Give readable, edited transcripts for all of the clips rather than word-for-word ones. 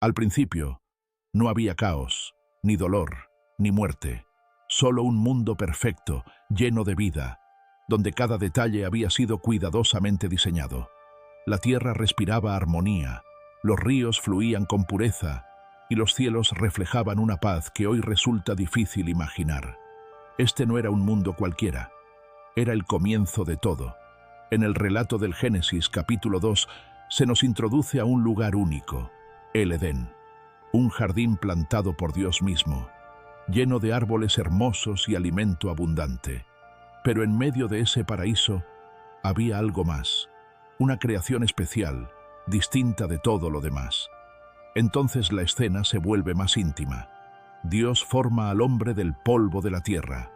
Al principio, no había caos, ni dolor, ni muerte, solo un mundo perfecto, lleno de vida, donde cada detalle había sido cuidadosamente diseñado. La tierra respiraba armonía, los ríos fluían con pureza y los cielos reflejaban una paz que hoy resulta difícil imaginar. Este no era un mundo cualquiera, era el comienzo de todo. En el relato del Génesis, capítulo 2, se nos introduce a un lugar único, el Edén, un jardín plantado por Dios mismo, lleno de árboles hermosos y alimento abundante. Pero en medio de ese paraíso había algo más, una creación especial, distinta de todo lo demás. Entonces la escena se vuelve más íntima. Dios forma al hombre del polvo de la tierra.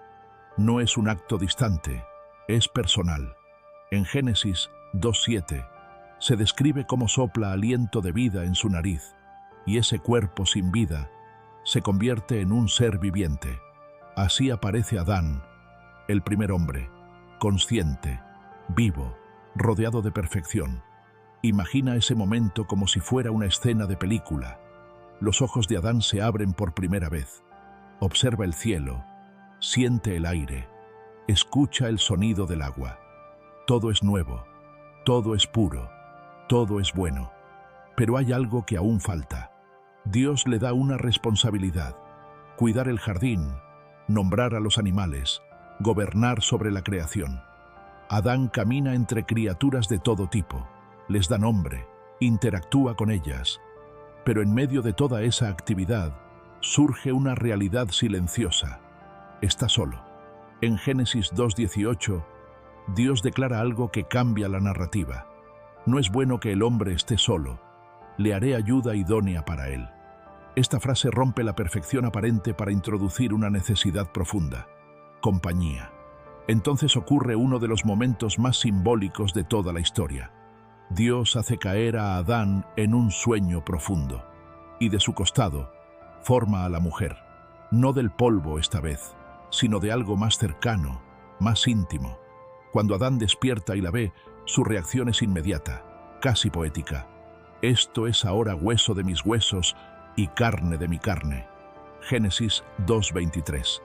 No es un acto distante, es personal. En Génesis 2:7 se describe cómo sopla aliento de vida en su nariz, y ese cuerpo sin vida se convierte en un ser viviente. Así aparece Adán, el primer hombre, consciente, vivo, rodeado de perfección. Imagina ese momento como si fuera una escena de película. Los ojos de Adán se abren por primera vez. Observa el cielo, siente el aire, escucha el sonido del agua. Todo es nuevo, todo es puro, todo es bueno. Pero hay algo que aún falta. Dios le da una responsabilidad: cuidar el jardín, nombrar a los animales, gobernar sobre la creación. Adán camina entre criaturas de todo tipo, les da nombre, interactúa con ellas. Pero en medio de toda esa actividad surge una realidad silenciosa. Está solo. En Génesis 2:18, Dios declara algo que cambia la narrativa. No es bueno que el hombre esté solo, le haré ayuda idónea para él. Esta frase rompe la perfección aparente para introducir una necesidad profunda: compañía. Entonces ocurre uno de los momentos más simbólicos de toda la historia. Dios hace caer a Adán en un sueño profundo, y de su costado forma a la mujer, no del polvo esta vez, sino de algo más cercano, más íntimo. Cuando Adán despierta y la ve, su reacción es inmediata, casi poética. Esto es ahora hueso de mis huesos y carne de mi carne. Génesis 2:23.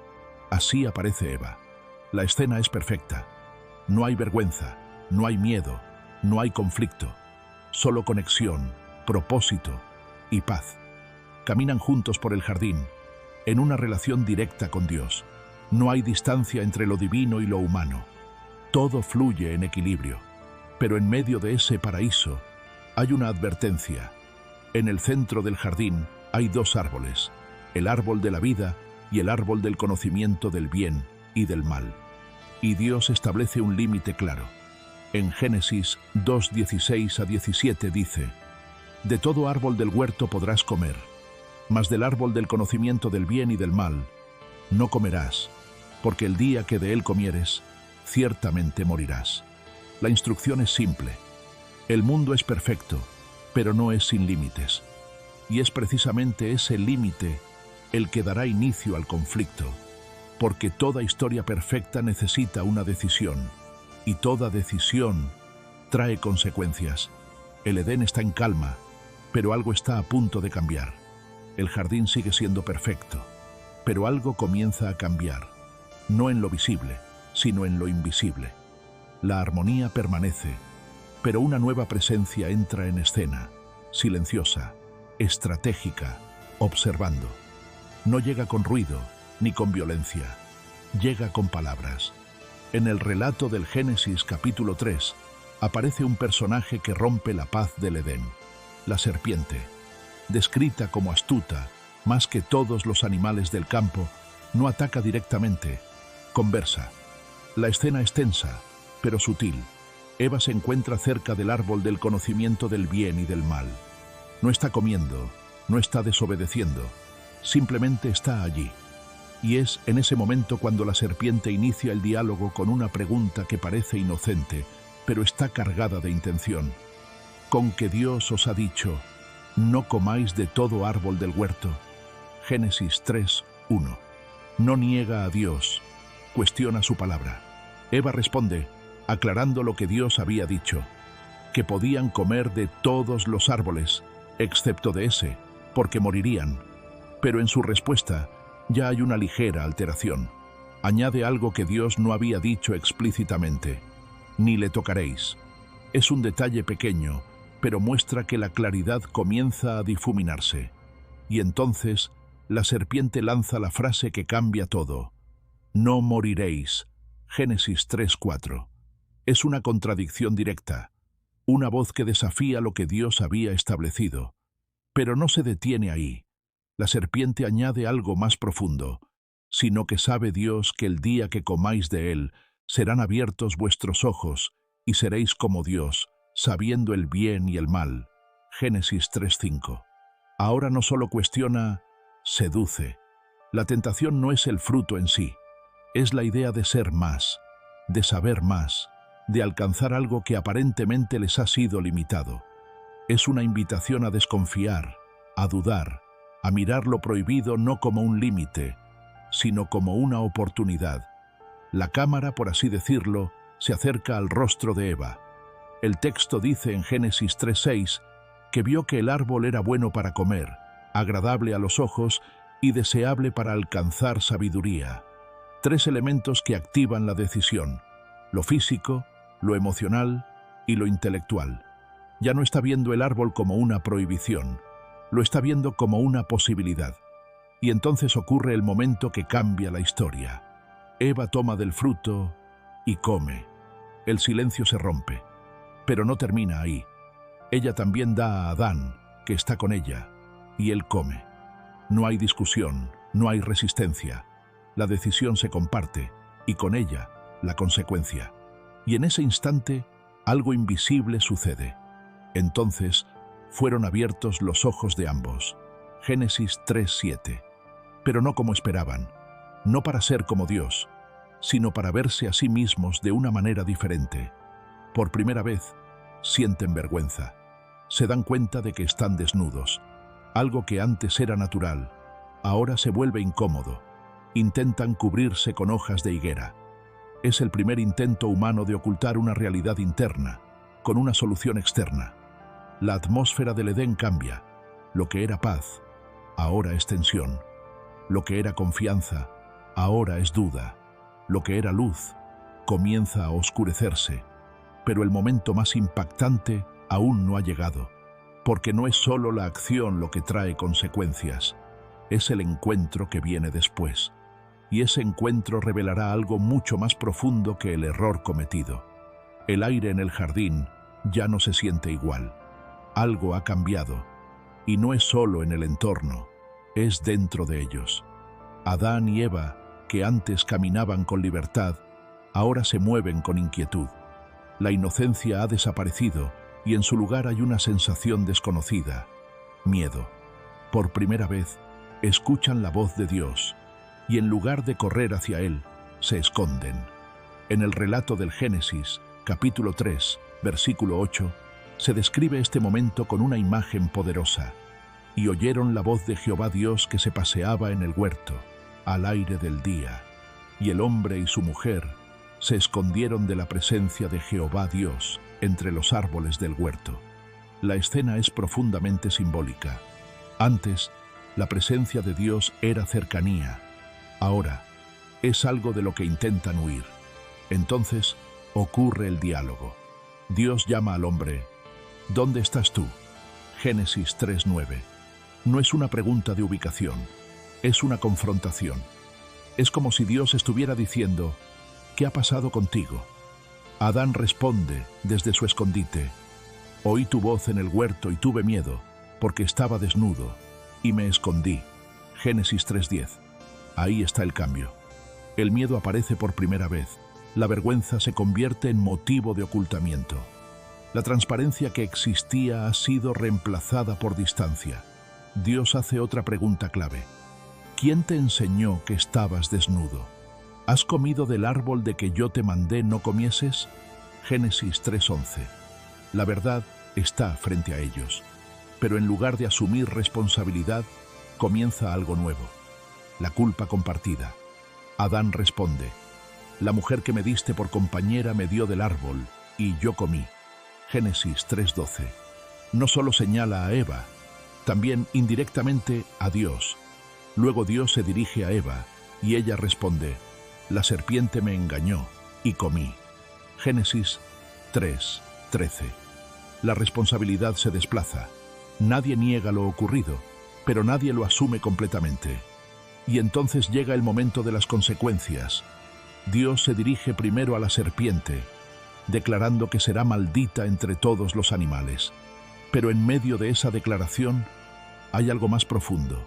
Así aparece Eva. La escena es perfecta. No hay vergüenza, no hay miedo, no hay conflicto. Solo conexión, propósito y paz. Caminan juntos por el jardín, en una relación directa con Dios. No hay distancia entre lo divino y lo humano. Todo fluye en equilibrio. Pero en medio de ese paraíso hay una advertencia. En el centro del jardín hay dos árboles, el árbol de la vida y el árbol del conocimiento del bien y del mal. Y Dios establece un límite claro. En Génesis 2:16-17 dice: «De todo árbol del huerto podrás comer, mas del árbol del conocimiento del bien y del mal no comerás, porque el día que de él comieres, ciertamente morirás». La instrucción es simple. El mundo es perfecto, pero no es sin límites. Y es precisamente ese límite el que dará inicio al conflicto, porque toda historia perfecta necesita una decisión, y toda decisión trae consecuencias. El Edén está en calma, pero algo está a punto de cambiar. El jardín sigue siendo perfecto, pero algo comienza a cambiar, no en lo visible, sino en lo invisible. La armonía permanece, pero una nueva presencia entra en escena, silenciosa, estratégica, observando. No llega con ruido ni con violencia, llega con palabras. En el relato del Génesis capítulo 3 aparece un personaje que rompe la paz del Edén, la serpiente. Descrita como astuta, más que todos los animales del campo, no ataca directamente, conversa. La escena es tensa, pero sutil. Eva se encuentra cerca del árbol del conocimiento del bien y del mal. No está comiendo, no está desobedeciendo, simplemente está allí. Y es en ese momento cuando la serpiente inicia el diálogo con una pregunta que parece inocente, pero está cargada de intención. ¿Con que Dios os ha dicho, no comáis de todo árbol del huerto? Génesis 3:1. No niega a Dios, cuestiona su palabra. Eva responde, aclarando lo que Dios había dicho, que podían comer de todos los árboles, excepto de ese, porque morirían. Pero en su respuesta ya hay una ligera alteración. Añade algo que Dios no había dicho explícitamente: ni le tocaréis. Es un detalle pequeño, pero muestra que la claridad comienza a difuminarse. Y entonces la serpiente lanza la frase que cambia todo: no moriréis. Génesis 3:4. Es una contradicción directa, una voz que desafía lo que Dios había establecido. Pero no se detiene ahí. La serpiente añade algo más profundo: sino que sabe Dios que el día que comáis de él, serán abiertos vuestros ojos, y seréis como Dios, sabiendo el bien y el mal. Génesis 3:5. Ahora no solo cuestiona, seduce. La tentación no es el fruto en sí, es la idea de ser más, de saber más, de alcanzar algo que aparentemente les ha sido limitado. Es una invitación a desconfiar, a dudar, a mirar lo prohibido no como un límite, sino como una oportunidad. La cámara, por así decirlo, se acerca al rostro de Eva. El texto dice en Génesis 3:6 que vio que el árbol era bueno para comer, agradable a los ojos y deseable para alcanzar sabiduría. 3 elementos que activan la decisión: lo físico, lo emocional y lo intelectual. Ya no está viendo el árbol como una prohibición, lo está viendo como una posibilidad. Y entonces ocurre el momento que cambia la historia. Eva toma del fruto y come. El silencio se rompe, pero no termina ahí. Ella también da a Adán, que está con ella, y él come. No hay discusión, no hay resistencia. La decisión se comparte, y con ella, la consecuencia. Y en ese instante, algo invisible sucede. Entonces, fueron abiertos los ojos de ambos. Génesis 3:7. Pero no como esperaban, no para ser como Dios, sino para verse a sí mismos de una manera diferente. Por primera vez, sienten vergüenza. Se dan cuenta de que están desnudos. Algo que antes era natural, ahora se vuelve incómodo. Intentan cubrirse con hojas de higuera. Es el primer intento humano de ocultar una realidad interna, con una solución externa. La atmósfera del Edén cambia. Lo que era paz, ahora es tensión. Lo que era confianza, ahora es duda. Lo que era luz, comienza a oscurecerse. Pero el momento más impactante aún no ha llegado, porque no es solo la acción lo que trae consecuencias, es el encuentro que viene después. Y ese encuentro revelará algo mucho más profundo que el error cometido. El aire en el jardín ya no se siente igual. Algo ha cambiado, y no es solo en el entorno, es dentro de ellos. Adán y Eva, que antes caminaban con libertad, ahora se mueven con inquietud. La inocencia ha desaparecido y en su lugar hay una sensación desconocida: miedo. Por primera vez, escuchan la voz de Dios y en lugar de correr hacia Él, se esconden. En el relato del Génesis, capítulo 3, versículo 8, se describe este momento con una imagen poderosa. Y oyeron la voz de Jehová Dios que se paseaba en el huerto, al aire del día. Y el hombre y su mujer se escondieron de la presencia de Jehová Dios entre los árboles del huerto. La escena es profundamente simbólica. Antes, la presencia de Dios era cercanía. Ahora, es algo de lo que intentan huir. Entonces, ocurre el diálogo. Dios llama al hombre: ¿dónde estás tú? Génesis 3:9. No es una pregunta de ubicación, es una confrontación. Es como si Dios estuviera diciendo: ¿qué ha pasado contigo? Adán responde desde su escondite: oí tu voz en el huerto y tuve miedo, porque estaba desnudo, y me escondí. Génesis 3:10. Ahí está el cambio. El miedo aparece por primera vez. La vergüenza se convierte en motivo de ocultamiento. La transparencia que existía ha sido reemplazada por distancia. Dios hace otra pregunta clave: ¿quién te enseñó que estabas desnudo? ¿Has comido del árbol de que yo te mandé no comieses? Génesis 3:11. La verdad está frente a ellos, pero en lugar de asumir responsabilidad, comienza algo nuevo: la culpa compartida. Adán responde: la mujer que me diste por compañera me dio del árbol, y yo comí. Génesis 3:12. No solo señala a Eva, también indirectamente a Dios. Luego Dios se dirige a Eva y ella responde: la serpiente me engañó y comí. Génesis 3:13. La responsabilidad se desplaza. Nadie niega lo ocurrido, pero nadie lo asume completamente. Y entonces llega el momento de las consecuencias. Dios se dirige primero a la serpiente, declarando que será maldita entre todos los animales. Pero en medio de esa declaración hay algo más profundo.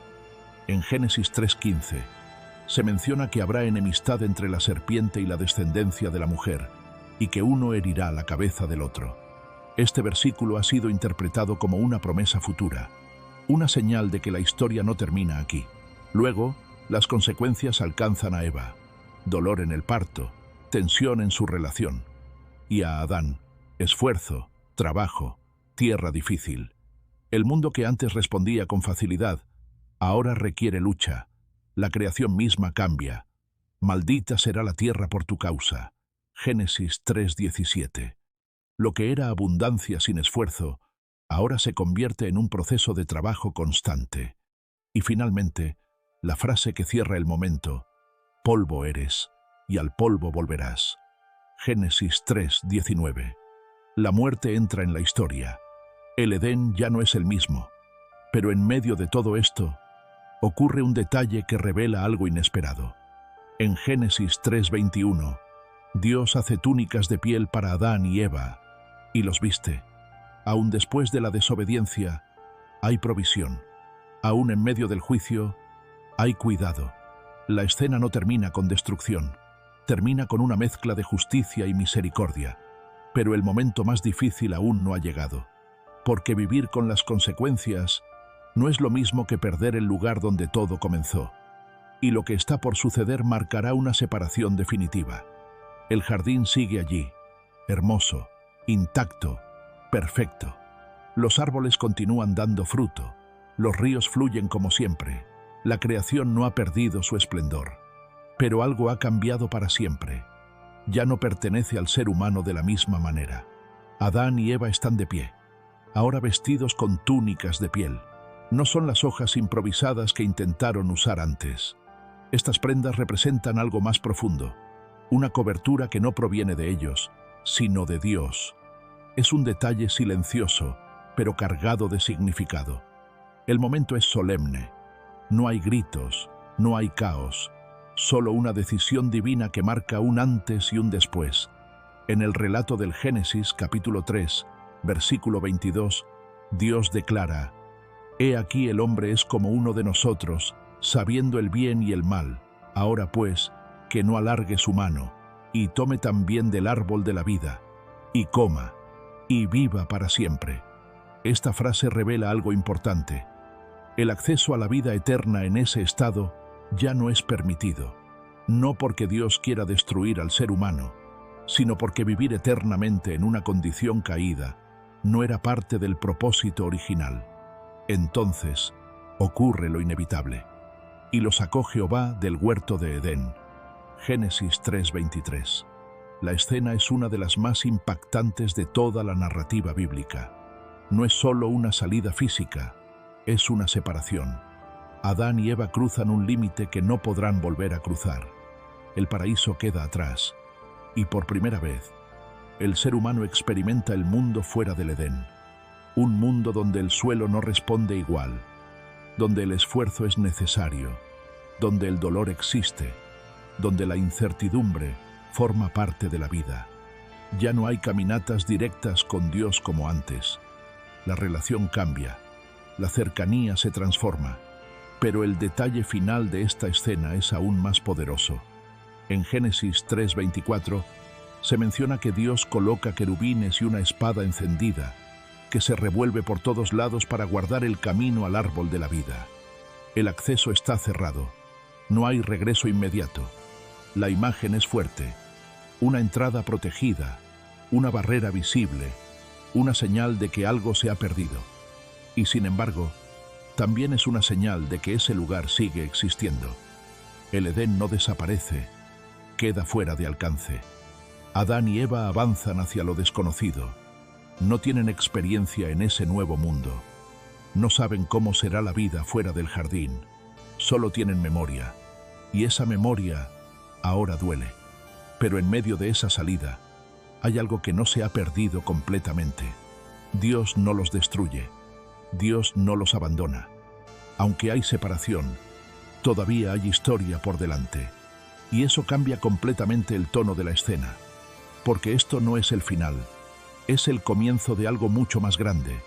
En Génesis 3:15 se menciona que habrá enemistad entre la serpiente y la descendencia de la mujer, y que uno herirá la cabeza del otro. Este versículo ha sido interpretado como una promesa futura, una señal de que la historia no termina aquí. Luego, las consecuencias alcanzan a Eva: dolor en el parto, tensión en su relación, y a Adán: esfuerzo, trabajo, tierra difícil. El mundo que antes respondía con facilidad, ahora requiere lucha. La creación misma cambia. Maldita será la tierra por tu causa. Génesis 3:17. Lo que era abundancia sin esfuerzo, ahora se convierte en un proceso de trabajo constante. Y finalmente, la frase que cierra el momento: polvo eres, y al polvo volverás. Génesis 3:19. La muerte entra en la historia. El Edén ya no es el mismo. Pero en medio de todo esto, ocurre un detalle que revela algo inesperado. En Génesis 3:21, Dios hace túnicas de piel para Adán y Eva, y los viste. Aún después de la desobediencia, hay provisión. Aún en medio del juicio, hay cuidado. La escena no termina con destrucción, termina con una mezcla de justicia y misericordia. Pero el momento más difícil aún no ha llegado, porque vivir con las consecuencias no es lo mismo que perder el lugar donde todo comenzó. Y lo que está por suceder marcará una separación definitiva. El jardín sigue allí, hermoso, intacto, perfecto. Los árboles continúan dando fruto, los ríos fluyen como siempre. La creación no ha perdido su esplendor, pero algo ha cambiado para siempre. Ya no pertenece al ser humano de la misma manera. Adán y Eva están de pie, ahora vestidos con túnicas de piel. No son las hojas improvisadas que intentaron usar antes. Estas prendas representan algo más profundo, una cobertura que no proviene de ellos, sino de Dios. Es un detalle silencioso, pero cargado de significado. El momento es solemne. No hay gritos, no hay caos, solo una decisión divina que marca un antes y un después. En el relato del Génesis, capítulo 3, versículo 22, Dios declara: «He aquí el hombre es como uno de nosotros, sabiendo el bien y el mal. Ahora pues, que no alargue su mano, y tome también del árbol de la vida, y coma, y viva para siempre». Esta frase revela algo importante. El acceso a la vida eterna en ese estado ya no es permitido, no porque Dios quiera destruir al ser humano, sino porque vivir eternamente en una condición caída no era parte del propósito original. Entonces, ocurre lo inevitable. Y lo sacó Jehová del huerto de Edén. Génesis 3:23. La escena es una de las más impactantes de toda la narrativa bíblica. No es solo una salida física, es una separación. Adán y Eva cruzan un límite que no podrán volver a cruzar. El paraíso queda atrás, y por primera vez, el ser humano experimenta el mundo fuera del Edén. Un mundo donde el suelo no responde igual, donde el esfuerzo es necesario, donde el dolor existe, donde la incertidumbre forma parte de la vida. Ya no hay caminatas directas con Dios como antes. La relación cambia, la cercanía se transforma, pero el detalle final de esta escena es aún más poderoso. En Génesis 3:24 se menciona que Dios coloca querubines y una espada encendida, que se revuelve por todos lados para guardar el camino al árbol de la vida. El acceso está cerrado, no hay regreso inmediato. La imagen es fuerte, una entrada protegida, una barrera visible, una señal de que algo se ha perdido. Y sin embargo, también es una señal de que ese lugar sigue existiendo. El Edén no desaparece, queda fuera de alcance. Adán y Eva avanzan hacia lo desconocido. No tienen experiencia en ese nuevo mundo. No saben cómo será la vida fuera del jardín. Solo tienen memoria. Y esa memoria ahora duele. Pero en medio de esa salida, hay algo que no se ha perdido completamente. Dios no los destruye. Dios no los abandona. Aunque hay separación, todavía hay historia por delante. Y eso cambia completamente el tono de la escena. Porque esto no es el final. Es el comienzo de algo mucho más grande.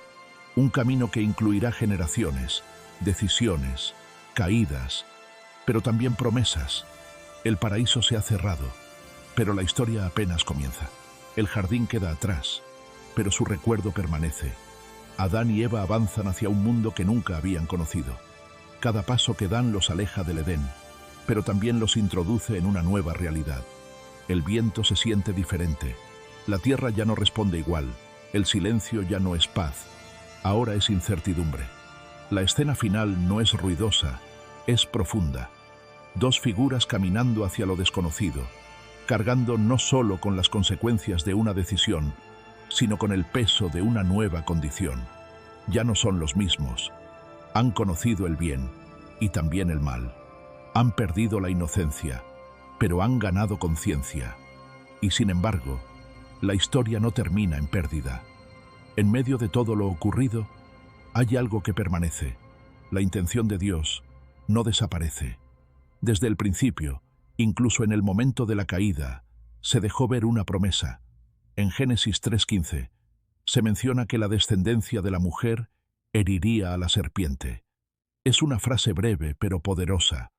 Un camino que incluirá generaciones, decisiones, caídas, pero también promesas. El paraíso se ha cerrado, pero la historia apenas comienza. El jardín queda atrás, pero su recuerdo permanece. Adán y Eva avanzan hacia un mundo que nunca habían conocido. Cada paso que dan los aleja del Edén, pero también los introduce en una nueva realidad. El viento se siente diferente. La tierra ya no responde igual. El silencio ya no es paz. Ahora es incertidumbre. La escena final no es ruidosa, es profunda. Dos figuras caminando hacia lo desconocido, cargando no solo con las consecuencias de una decisión, sino con el peso de una nueva condición. Ya no son los mismos. Han conocido el bien y también el mal. Han perdido la inocencia, pero han ganado conciencia. Y sin embargo, la historia no termina en pérdida. En medio de todo lo ocurrido, hay algo que permanece. La intención de Dios no desaparece. Desde el principio, incluso en el momento de la caída, se dejó ver una promesa. En Génesis 3:15, se menciona que la descendencia de la mujer heriría a la serpiente. Es una frase breve pero poderosa,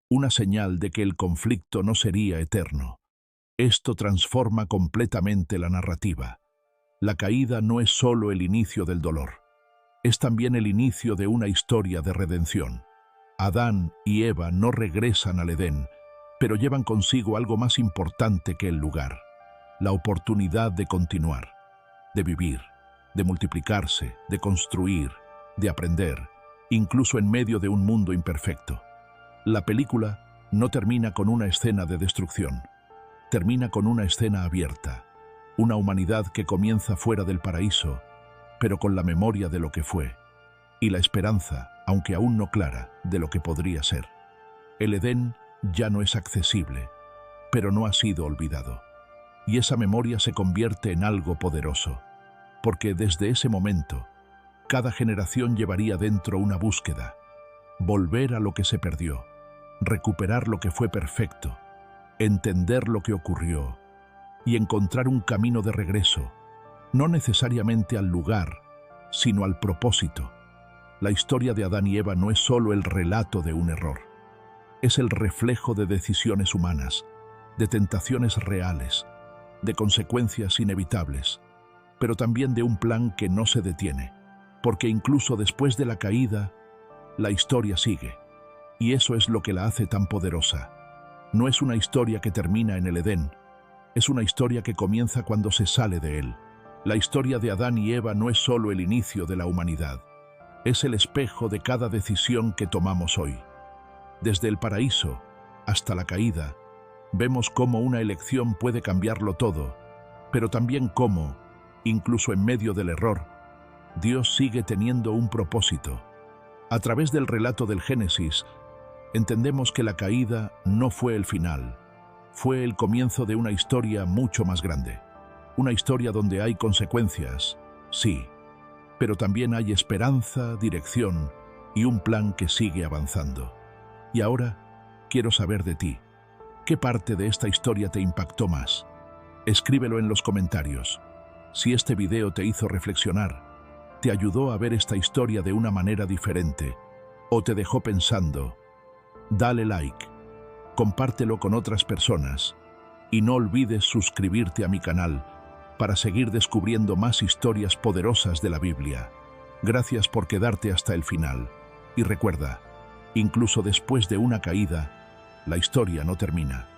una señal de que el conflicto no sería eterno. Esto transforma completamente la narrativa. La caída no es solo el inicio del dolor, es también el inicio de una historia de redención. Adán y Eva no regresan al Edén, pero llevan consigo algo más importante que el lugar, la oportunidad de continuar, de vivir, de multiplicarse, de construir, de aprender, incluso en medio de un mundo imperfecto. La película no termina con una escena de destrucción, termina con una escena abierta. Una humanidad que comienza fuera del paraíso, pero con la memoria de lo que fue, y la esperanza, aunque aún no clara, de lo que podría ser. El Edén ya no es accesible, pero no ha sido olvidado. Y esa memoria se convierte en algo poderoso, porque desde ese momento, cada generación llevaría dentro una búsqueda, volver a lo que se perdió, recuperar lo que fue perfecto, entender lo que ocurrió, y encontrar un camino de regreso, no necesariamente al lugar, sino al propósito. La historia de Adán y Eva no es solo el relato de un error, es el reflejo de decisiones humanas, de tentaciones reales, de consecuencias inevitables, pero también de un plan que no se detiene, porque incluso después de la caída, la historia sigue, y eso es lo que la hace tan poderosa. No es una historia que termina en el Edén, es una historia que comienza cuando se sale de él. La historia de Adán y Eva no es solo el inicio de la humanidad, es el espejo de cada decisión que tomamos hoy. Desde el paraíso hasta la caída, vemos cómo una elección puede cambiarlo todo, pero también cómo, incluso en medio del error, Dios sigue teniendo un propósito. A través del relato del Génesis, entendemos que la caída no fue el final, fue el comienzo de una historia mucho más grande. Una historia donde hay consecuencias, sí, pero también hay esperanza, dirección y un plan que sigue avanzando. Y ahora, quiero saber de ti. ¿Qué parte de esta historia te impactó más? Escríbelo en los comentarios. Si este video te hizo reflexionar, te ayudó a ver esta historia de una manera diferente, o te dejó pensando, dale like, compártelo con otras personas, y no olvides suscribirte a mi canal para seguir descubriendo más historias poderosas de la Biblia. Gracias por quedarte hasta el final. Y recuerda, incluso después de una caída, la historia no termina.